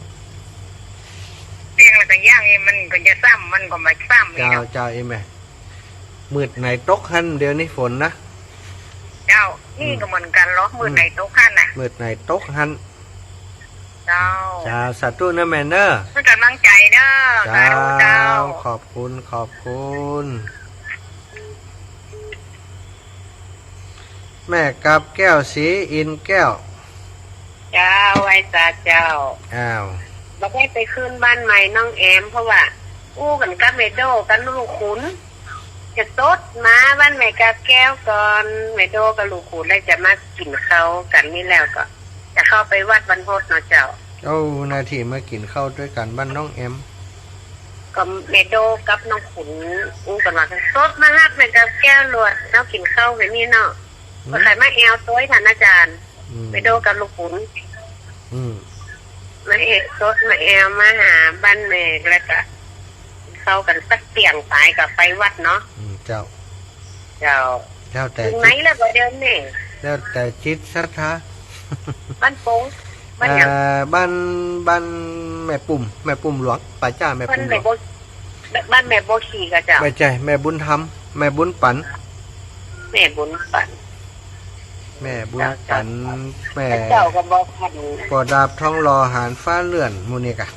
เสี่ยงแล้วก็ยังมันก็จะซ้ำมันก็มาซ้ำเจ้าแม่มืดไหนตกหันเดี๋ยวนี้ฝนนะเจ้านี่ก็เหมือนกันเหรอมืดไหนตกหันนะมืดไหนตกหันเจ้าสาธุนะแม่เนอะเป็นกำลังใจเด้อเจ้าขอบคุณแม่กับแก้วสีอินแก้วเจ้าไว้จ้าเจ้าเราได้ไปขึ้นบ้านใหม่น้องแอมเพราะว่าอู้กันกับเมโดกันลูกขุนจะตดมาบ้านแม่กับแก้วก่อนเมโดกับลูกขุนแล้วจะมากินเขากันนี่แล้วก็จะเข้าไปวัดบรรพตเนาะเจ้านาทีมากินข้าวด้วยกันบ้านน้องแอมก็เมโดกับน้องขุนอู้กันว่าตดมาฮักแม่กับแก้วลวดเนาะกินข้าวแบบนี้เนาะก็ใครมาแอลตัวท่านอาจารย์เมโดกับลูกขุนมาตดมาแอลมาหาบ้านแม่แล้วก็เข้ากันสักเตียงสายกับไปวัดเนาะเจ้าแต่ถึงไหนแล้วก็เดินนี่แล้วแต่จิตศรัทธาบ้านปงบ้านแม่ปุ่มหลวงป่าจ้าแม่ปุ่มหลวงบ้านแม่โบชีก็เจ้าไม่ใช่แม่บุญธรรมแม่บุญปันแม่บุญปันแม่เจ้าก็บอกพันปอดาบท้องรอหารฟ้าเลื่อนมูนี่กะ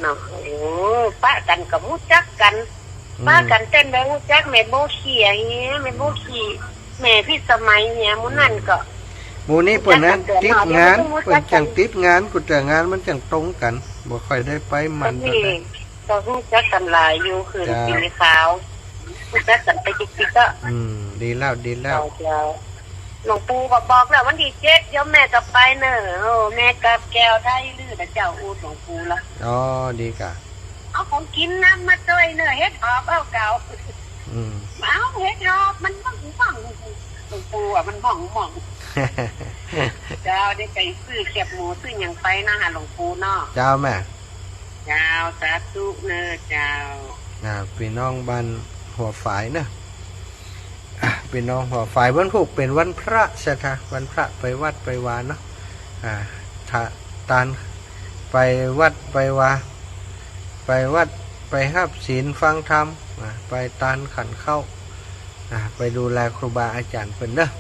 เนาะป้ากันกับมุจักกันป้ากันเต้นไปมุจักแม่โบชีอย่างเงี้ยแม่โบชีแม่พี่สมัยเนี่ยมุนั่นก็มูนี่เปิดนั้นติดงานเปิดจังติดงานกูแต่งานมันจังตรงกันบ่ค่อยได้ไปมันก็มุจักกันหลายอยู่คือสีขาวมุจักกันไปจิ๊กก็ดีแล้วหลวงปู่ก็บอกแล้ววันที่7เดี๋ยวแม่กับไปเนอะแม่กับแก้วได้ลื่นนะเจ้าอูหลวงปู่ละดีกะเอาของกินน้ำมาด้วยเนอะเฮ็ดหอบเอาเก่าเอาเฮ็ดหอบมันบ้องหลวงปู่อ่ะมันบ้องเจ้าได้ไปซื้อแคบหมูซื้ออย่างไปนะฮะหลวงปู่เนาะเจ้าแม่เจ้าสาธุเนอะเจ้าพี่น้องบ้านหัวฝายเนอะพี่น้องหัวฝ่ายวันพุธเป็นวันพระใช่ไหมวันพระไปวัดไปวาเนาะตานไปวัดไปวาไปวัดไปหับศีลฟังธรรมไปตานขันเข้าไปดูแลครูบาอาจารย์เป็นเนอะ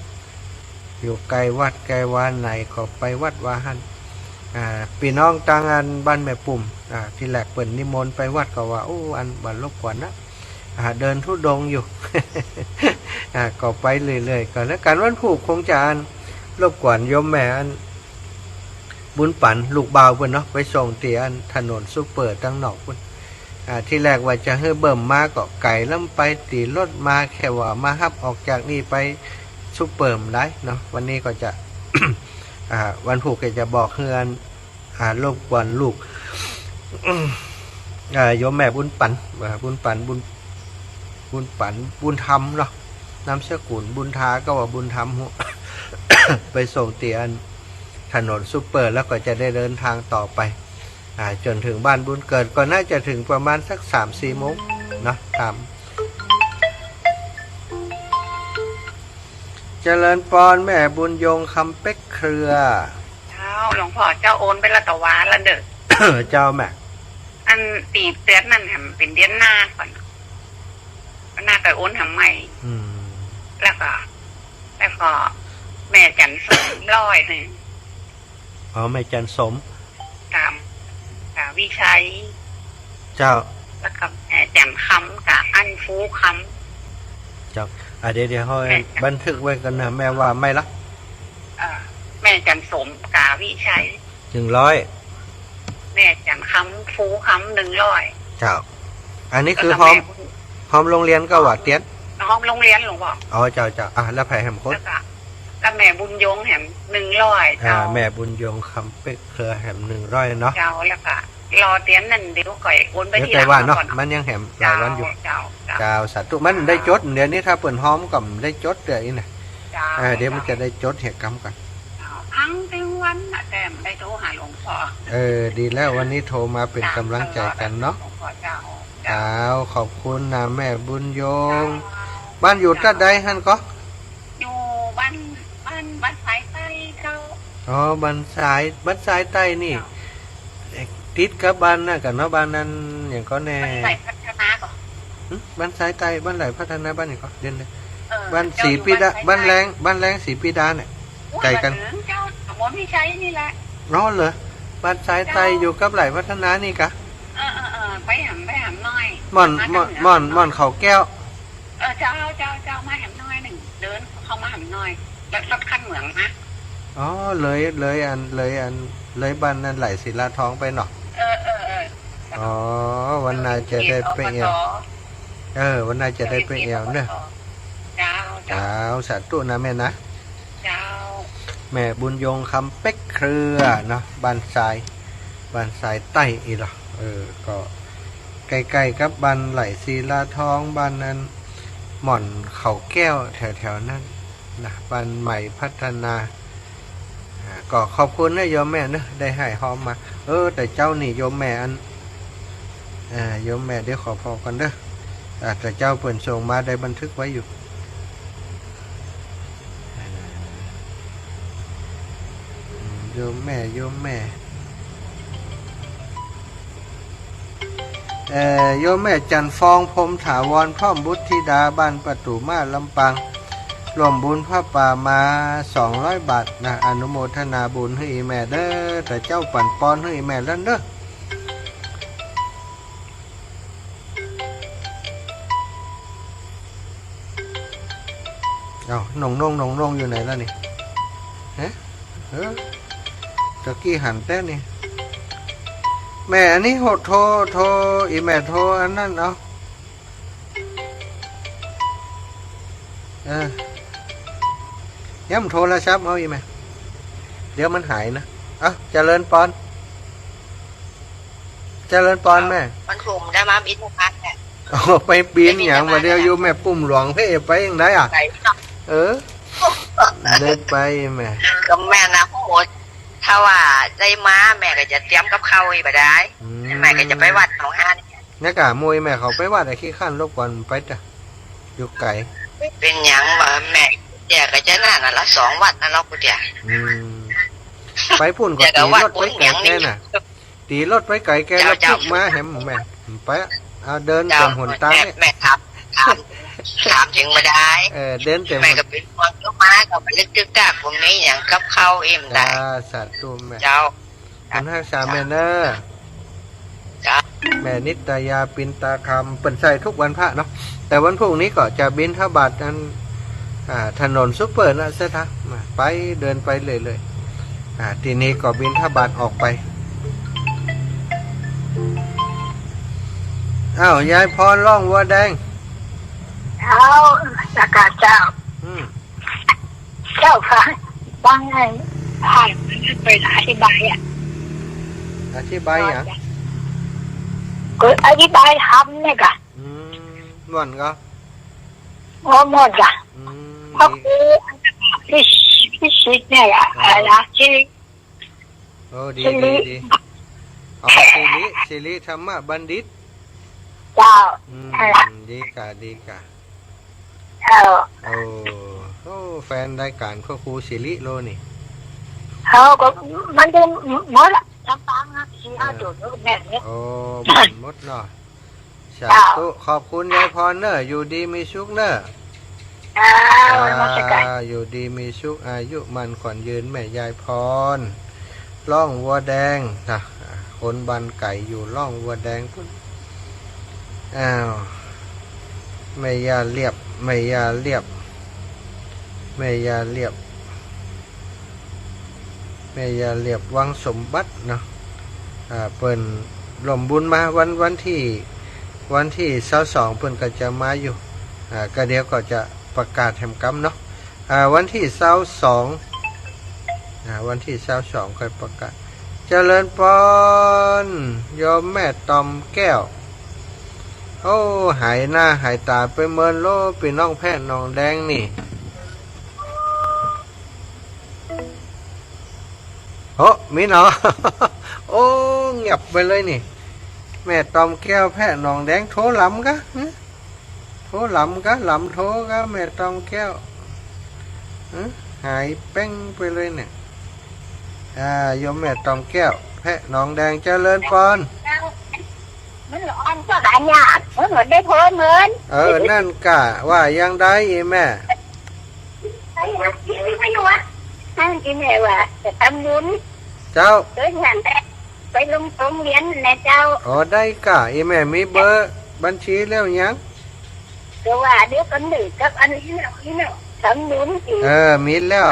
อยู่ไกลวัดไกลวาไหนก็ไปวัดวาหันพี่น้องต่างอันบ้านแม่ปุ่มที่แหลกเปิ่นนิมนต์ไปวัดก็ว่าอันบันลบกว่านะเดินทุดงอยู่ ก็ไปเรื่อยๆก่อนแล้วกันวันผูกคงจะรบกวนโยมแม่บุญปันลูกบ่าวเพิ่นเนาะไปส่งเตียนถนนซุปเปอร์ตั้งนอกเพิ่นที่แรกว่าจะให้เบิ่มมาก็ไก่ล้ำไปตีรถมาแค่ว่ามาฮับออกจากนี่ไปซุปเปอร์ได้เนาะวันนี้ก็จะ วันผูกก็จะบอกเฮือนรบกวนลูก โยมแม่บุญปันบุญธรรมเนาะน้ำเสกุลบุญทาก็ว่าบุญธรรม ไปส่งเตียนถนนซุปเปอร์แล้วก็จะได้เดินทางต่อไปจนถึงบ้านบุญเกิดก็น่าจะถึงประมาณสัก 3-4 โมงเนาะตามเจริญปอนแม่บุญยงคำเป็กเครือหลวงพ่อเจ้าโอนไปละตะวาละเด้อ เจ้าแม่อันตีเตือนนั่นเป็นเดือนหน้าก่อนหน้าก็โอนทำใหม่แล้วก็ แล้วก็แม่จันสม100อ๋อแม่จันสมกับวิชัยเจ้าแล้วก็แม่จันคำกับอันฟูคเจ้าเดี๋ยวเขาบันทึกไว้กันนะแม่ว่าไม่ละแม่จันสมกับวิชัย100แม่จันคำฟูคำ100เจ้าอันนี้คือหอมโรงเรียนก็ว่าเตี้ยนหอมโรงเรียนหลวงพ่ออ๋อเจ้าแล้วไผ่แหมคนแล้วแม่บุญยงแหม100เจ้าแม่บุญยงคำเป็กเครือแหม100เนาะเจ้าแล้วก็รอเตี้ยนนั่นเดี๋ยวก่อยโอนไปที่หลังก่อนมันยังแหมหลายวันอยู่เจ้าสาธุมันได้จดเดี๋ยวนี้ถ้าเปิดหอมกับได้จดเดี๋ยวนี้นะเดี๋ยวมันจะได้จดเหตุกรรมกันทั้งทั้งวันแต่ไม่ได้โทรหาหลวงพ่อดีแล้ววันนี้โทรมาเป็นกำลังใจกันเนาะขอบคุณนะแม่บุญยงบ้านอยู่ที่ใดฮั่นก็อยู่บ้านสายใต้เจ้าอ๋อบ้านสายใต้นี่ติดกับบ้านน่ะกันเนาะบ้านนั้นอย่างก็แน่บ้านสายพัฒนาก่อนบ้านสายใต้บ้านไหนพัฒนาบ้านอย่างก็เด่นเลยบ้านสีปีดาบ้านแรงสีปีดาเนี่ยไกลกันเจ้าหมอพี่ใช้นี่แหละร้อนเหรอบ้านสายใต้อยู่กับไหลพัฒนานี่กะไปหำน้อยม่อนเขาแก้วเจ้ามาหำน้อยหนึ่งเดินเข้ามาหำน้อยแล้วรถคันเหมืองนะอ๋อเลยบ้านนั้นไหลศิลาทองไปหนออ๋อวันนายจะได้ไปเอววันนายจะได้ไปเอวเนอะเจ้าสาธุนะแม่นะแม่บุญยงคำเป็กเครือเนาะบ้านทรายใต้อีหรอก็ใกล้ๆกับบ้านไหลศิลาทองบ้านนั้นหม่อนเขาแก้วแถวๆนั้นนะบ้านใหม่พัฒนาก็ขอบคุณนะโยมแม่เนอะได้ให้หอมมาแต่เจ้านี่โยมแม่โยมแม่เดี๋ยวขอพอกันเด้อแต่เจ้าเปิ่นส่งมาได้บันทึกไว้อยู่โยมแม่โยมแม่จันฟองพรมถาวรพร้อมบุตรธิดาบ้านประตูมาลำปางรวมบุญพระป่ามา200 บาทนะอนุโมทนาบุญให้แม่เด้อแต่เจ้าปั่นปอนให้แม่แล้วเด้อน้องอยู่ไหนแล้วนี่ตะกี้หันแต้นี่แม่อันนี้โทรอีแม่โทรอันนั้นย้ำโทรศัพท์เอาอีแม่เดี๋ยวมันหายนะเจริญปอนแม่มันคุมได้มาบินพักแหละไปปีนอย่างมาเดียวอยู่แม่ปุ่มหลวงเพ่ไปยังไงเดินไปแม่ก็แม่นะโหถ้าว่าใจม้าแม่ก็จะเตรียมกับข้าวไปได้แม่ก็จะไปวัดหนองฮานนี่กะมวยแม่เขาไปวัดไอ้ขี้ขั้นรบกวนไปจ้ะอยู่ไกลเป็นอย่างว่าแม่เดี๋ยวก็จะน่าละ2 วัดนะเรากูเดี๋ยวไปพุ่นก็ตีรถไปไกลแกน่ะตีรถไปไกลแกแล้วปุ๊บมาแหมแม่ไปเดินเต็มหนตาแม่ถามถึงมาได้เดินเต็มแม่ก็เป็นคนก็มาก็ไปลึกๆจากผมนี้อย่างกับเข้าเอ็มได้สัตว์ตัวแม่เจ้าคุณฮักษาแม่เนอแม่นิตยาปินตาคำเป็นใส่ทุกวันพระเนาะแต่วันพรุ่งนี้ก็จะบิณฑบาตนั้นถนนซุปเปอร์นะเสถะไปเดินไปเลยทีนี้ก็บิณฑบาตออกไปยายพรร้องวัวแดงสักการเจ้าค่ะว่าไงผ่านไปอธิบายอธิบายก็อธิบายทำเนี่ยค่ะม่วนก็หมดค่ะเพราะพี่ชิดเนี่ยอะไรชื่อดีสิริธรรมบัณฑิตเจ้าดีกะแฟนรายการครูสิริโลนี่ก็มันจะหมดละลำปางนะ4-5 จุดแม่เนี่ยหมดเนาะสาธุขอบคุณยายพรเนอะอยู่ดีมีสุขเนอะ มาสกัด อยู่ดีมีสุขอายุมันขวัญยืนแม่ยายพรล่องวัวแดงนะคนบันไก่อยู่ล่องวัวแดงพุ่นอ้าวแม่ยาเรียบแม่ยาเรียบแม่ยาเรียบแม่ยาเรียบวังสมบัติเนาะเปิ้นลมบุญมาวันที่22เปิ้นก็จะมาอยู่ก็เดี๋ยวก็จะประกาศแห่งกรรมเนาะวันที่22วันที่22ค่อยประกาศเจริญพรโยมแม่ตอมแก้วโอ้หายหน้าหายตาไปเมินโลปีน้องแพทย์น้องแดงนี่โอ้มีเนาะ โอ้เงียบไปเลยนี่แม่ตอมแก้วแพทย์น้องแดงโทรลำกะโทรลำกะลำโทรกะแม่ตอมแก้วหายเป้งไปเลยเนี่ยโยมแม่ตอมแก้วแพะน้องแดงเจริญพรมันอ่อนก็ได้ยากมันเหมือนได้เพิ่มเงินนั่นกะว่ายังได้อีแม่ไม่รู้ว่านั่นกินแม่ว่าจะทำบุญเจ้าเดินงานไปลงโรงเรียนนะเจ้าได้กะอีแม่มีเบอร์บัญชีแล้วยังก็ว่าเดี๋ยวกันหนึ่งกับอันนี้เนาะทำบุญมีแล้ว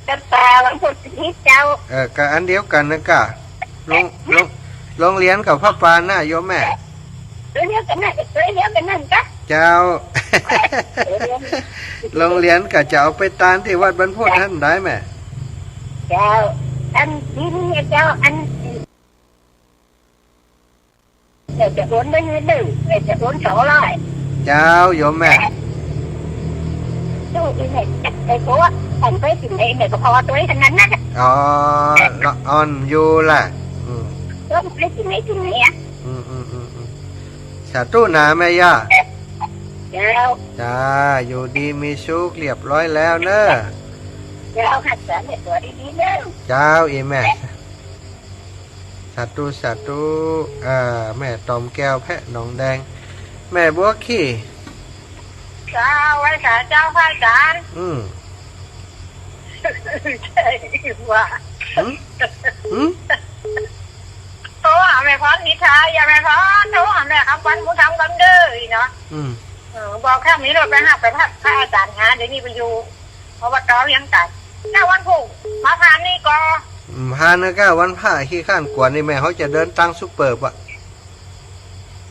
กับตาวันพุธที่เจ้ากับอันเดียวกันนะกะโรงเรียนกับพระปาน่ะโยมแม่เรียนกันนั่นกะเจ้าโรงเรียนก็จะเอาไปตานที่วัดบรรพตท่านได้ไหมเจ้าอันนี้เนี่ยเจ้าอันเดี๋ยวจะโอนไม่เงินหนึ่งเดี๋ยวจะโอน200เจ้าโยมแม่ดูอีเนี่ยไอ้พวกอันไปถึงไอ้เนี่ยก็พอตัวนี้ทั้งนั้นนะออนอยู่ล่ะก็ไปถึงไหนสาธุนะแม่ย่าจ้าอยู่ดีมีสุขเรียบร้อยแล้วเนอะเจ้าหัดสอนตัวดีๆเนอะเจ้าอีแม่สาธุแม่ตอมแก้วแพะหนองแดงแม่บัวขี้เจ้าไว้ค่ะเจ้าพระอาจารย์ใช่ว่าโทรหาแม่พรนิทาอย่าแม่พรโทรหาแม่คำวันผู้ทำกันเด้อเนาะบอกแค่นี้เราไปหาไปพระอาจารย์เดี๋ยวนี้ไปอยู่เพราะว่าเขาเลี้ยงไก่แค่วันพุ่งมาพานนี่ก็พานนะก้าวันผ้าขี้ข้านกวนนี่แม่เขาจะเดินตั้งซุปเปอร์ปะ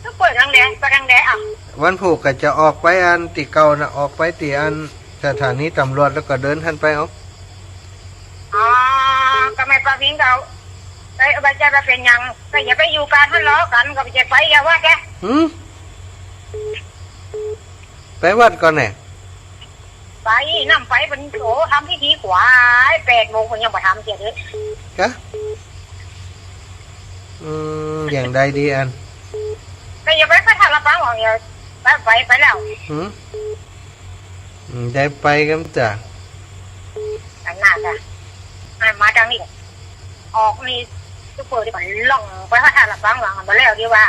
ซุปเปอร์ทางแดงไปทางแดงวันผูกก็จะออกไปอันติเก่านะออกไปติอันสถานีตำรวจแล้วก็เดินทันไปก็ไม่ประพิงเขาไปจะไปเป็นยังก็อย่าไปอยู่การทะเลาะกันก็ไปจะไปอย่าว่าแกไปวัดก่อนเนี่ยไปนั่งไปเป็นโถทำพิธีขวาย8 โมงคนยังมาทำเสียเลยกะอย่างใดดีอันก็อย่าไปข้าทาละปังหรอกอย่าไปแล้วได้ไปกันจ้ะอันน่าจ้ะมาจังนี่ออกนี่ซุปเปอร์ที่มันล่องไปข้าทาละปังหรอกมาแล้วดีว่า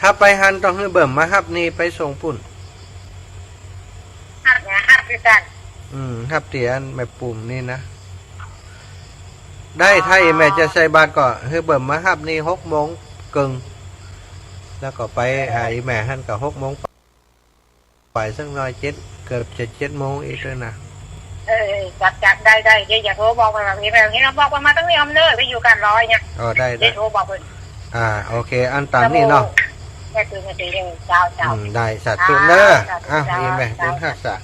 ถ้าไปฮันต้องให้เบิ่มมาครับนี่ไปส่งปุ่นฮับด้วยกันฮับเตียนแม่ปุ่มนี่นะได้ถ้าแม่จะใส่บาตรก็ให้เบิ่มมาฮับนี่6 โมงกึ่งแล้วก็ไปหาแม่ฮันก็6 โมงไปสักหน่อยเกือบ7 โมงอีกเลยนะจัดได้อย่าโทรบอกมาแบบนี้เราบอกมาต้องมีอำเนอไปอยู่กันรอยเนี่ยได้โทรบอกเลยโอเคอันตามนี่เนาะเจ้าได้สัตว์ตุนเนออีแม่เป็นทักษะ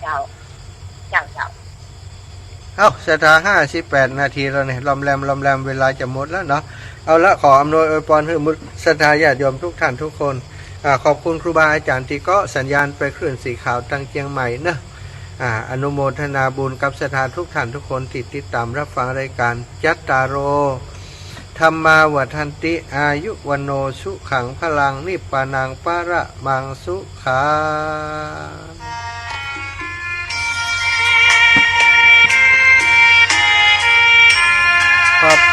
สถา58 นาทีแล้วเนี่ยลมแรมเวลาจะหมดแล้วเนาะเอาละขออำนวยอวยพรให้มุสถาญาติโยมทุกท่านทุกคนขอบคุณครูบาอาจารย์ที่ก็สัญญาณไปคลื่นสีขาวตั้งเชียงใหม่เนอะอนุโมทนาบุญกับสถานทุกท่านทุกคนที่ติดตามรับฟังรายการจัตตารโรธรรมาวัฏันติอายุวันโนสุขังพลังนิพพานังปะระมังสุขา